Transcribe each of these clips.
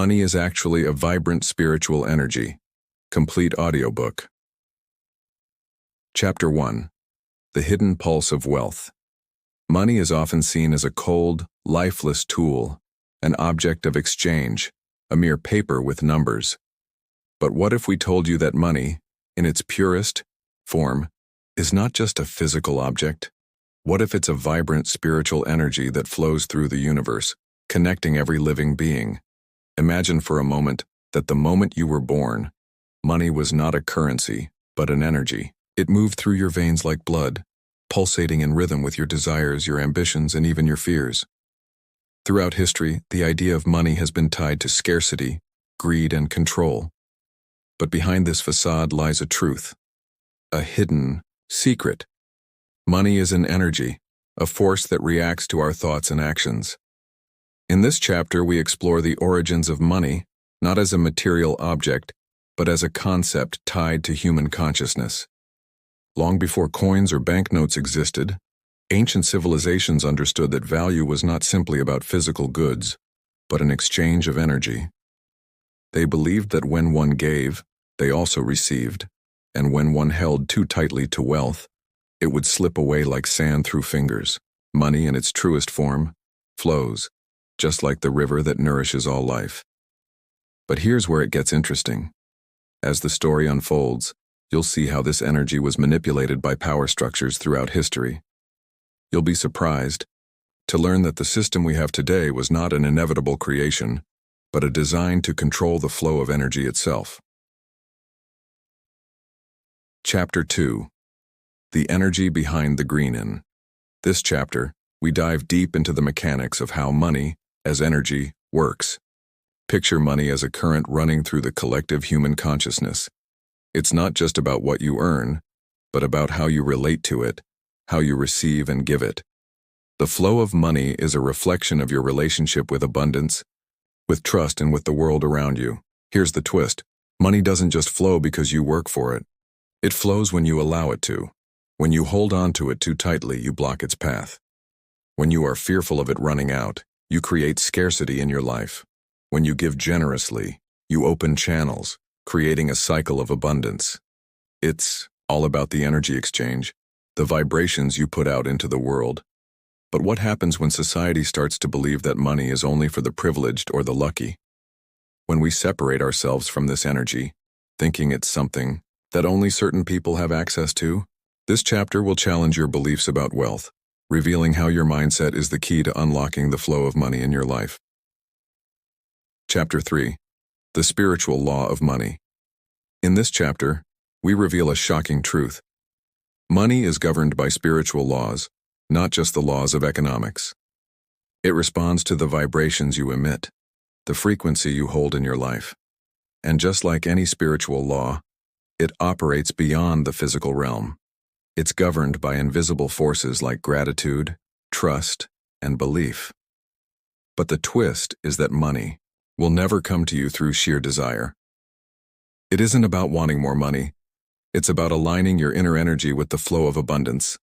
Money is actually a vibrant spiritual energy. Complete audiobook. Chapter 1. The Hidden Pulse of Wealth. Money is often seen as a cold, lifeless tool, an object of exchange, a mere paper with numbers. But what if we told you that money, in its purest form, is not just a physical object? What if it's a vibrant spiritual energy that flows through the universe, connecting every living being? Imagine for a moment that the moment you were born, money was not a currency, but an energy. It moved through your veins like blood, pulsating in rhythm with your desires, your ambitions, and even your fears. Throughout history, the idea of money has been tied to scarcity, greed, and control. But behind this facade lies a truth, a hidden secret. Money is an energy, a force that reacts to our thoughts and actions. In this chapter, we explore the origins of money, not as a material object, but as a concept tied to human consciousness. Long before coins or banknotes existed, ancient civilizations understood that value was not simply about physical goods, but an exchange of energy. They believed that when one gave, they also received, and when one held too tightly to wealth, it would slip away like sand through fingers. Money, in its truest form, flows, just like the river that nourishes all life. But here's where it gets interesting. As the story unfolds, you'll see how this energy was manipulated by power structures throughout history. You'll be surprised to learn that the system we have today was not an inevitable creation, but a design to control the flow of energy itself. Chapter 2. The Energy Behind the Green. In this chapter, we dive deep into the mechanics of how money, as energy, works. Picture money as a current running through the collective human consciousness. It's not just about what you earn, but about how you relate to it, how you receive and give it. The flow of money is a reflection of your relationship with abundance, with trust, and with the world around you. Here's the twist. Money doesn't just flow because you work for it. It flows when you allow it to. When you hold on to it too tightly, you block its path. When you are fearful of it running out, you create scarcity in your life. When you give generously, you open channels, creating a cycle of abundance. It's all about the energy exchange, the vibrations you put out into the world. But what happens when society starts to believe that money is only for the privileged or the lucky? When we separate ourselves from this energy, thinking it's something that only certain people have access to, this chapter will challenge your beliefs about wealth, revealing how your mindset is the key to unlocking the flow of money in your life. Chapter 3. The Spiritual Law of Money. In this chapter, we reveal a shocking truth. Money is governed by spiritual laws, not just the laws of economics. It responds to the vibrations you emit, the frequency you hold in your life. And just like any spiritual law, it operates beyond the physical realm. It's governed by invisible forces like gratitude, trust, and belief. But the twist is that money will never come to you through sheer desire. It isn't about wanting more money. It's about aligning your inner energy with the flow of abundance.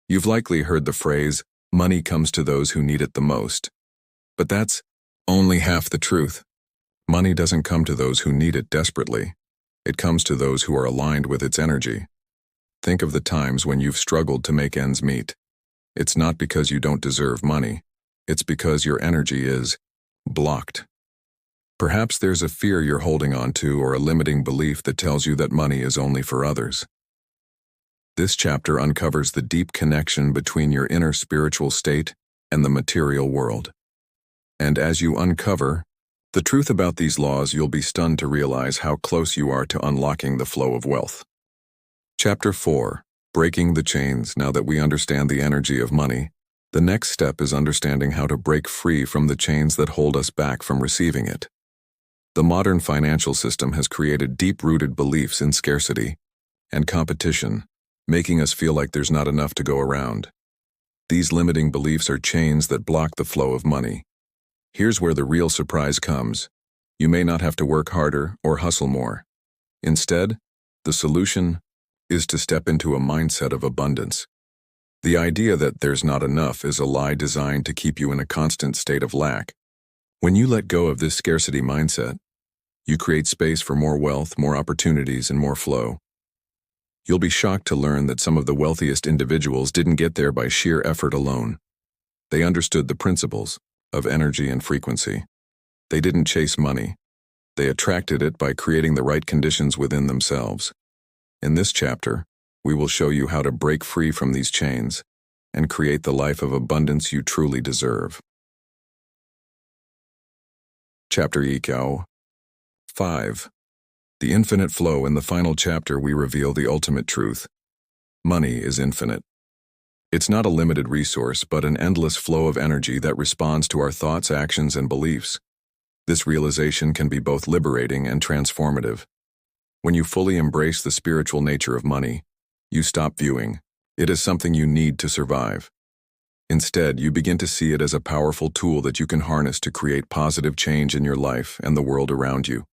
You've likely heard the phrase, money comes to those who need it the most. But that's only half the truth. Money doesn't come to those who need it desperately. It comes to those who are aligned with its energy. Think of the times when you've struggled to make ends meet. It's not because you don't deserve money. It's because your energy is blocked. Perhaps there's a fear you're holding on to or a limiting belief that tells you that money is only for others. This chapter uncovers the deep connection between your inner spiritual state and the material world. And as you uncover the truth about these laws, you'll be stunned to realize how close you are to unlocking the flow of wealth. Chapter 4. Breaking the Chains. Now that we understand the energy of money, the next step is understanding how to break free from the chains that hold us back from receiving it. The modern financial system has created deep-rooted beliefs in scarcity and competition, making us feel like there's not enough to go around. These limiting beliefs are chains that block the flow of money. Here's where the real surprise comes. You may not have to work harder or hustle more. Instead, the solution is to step into a mindset of abundance. The idea that there's not enough is a lie designed to keep you in a constant state of lack. When you let go of this scarcity mindset, you create space for more wealth, more opportunities, and more flow. You'll be shocked to learn that some of the wealthiest individuals didn't get there by sheer effort alone. They understood the principles of energy and frequency. They didn't chase money. They attracted it by creating the right conditions within themselves. In this chapter, we will show you how to break free from these chains and create the life of abundance you truly deserve. Chapter Eco 5. The infinite flow. In the final chapter, we reveal the ultimate truth. Money is infinite. It's not a limited resource, but an endless flow of energy that responds to our thoughts, actions, and beliefs. This realization can be both liberating and transformative. When you fully embrace the spiritual nature of money, you stop viewing it as something you need to survive. Instead, you begin to see it as a powerful tool that you can harness to create positive change in your life and the world around you.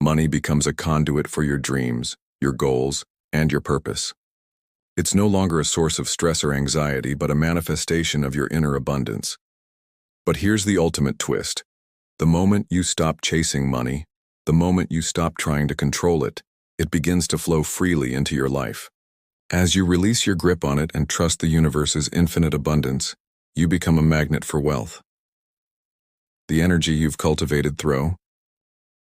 Money becomes a conduit for your dreams, your goals, and your purpose. It's no longer a source of stress or anxiety, but a manifestation of your inner abundance. But here's the ultimate twist. The moment you stop chasing money, the moment you stop trying to control it, it begins to flow freely into your life. As you release your grip on it and trust the universe's infinite abundance, you become a magnet for wealth. The energy you've cultivated through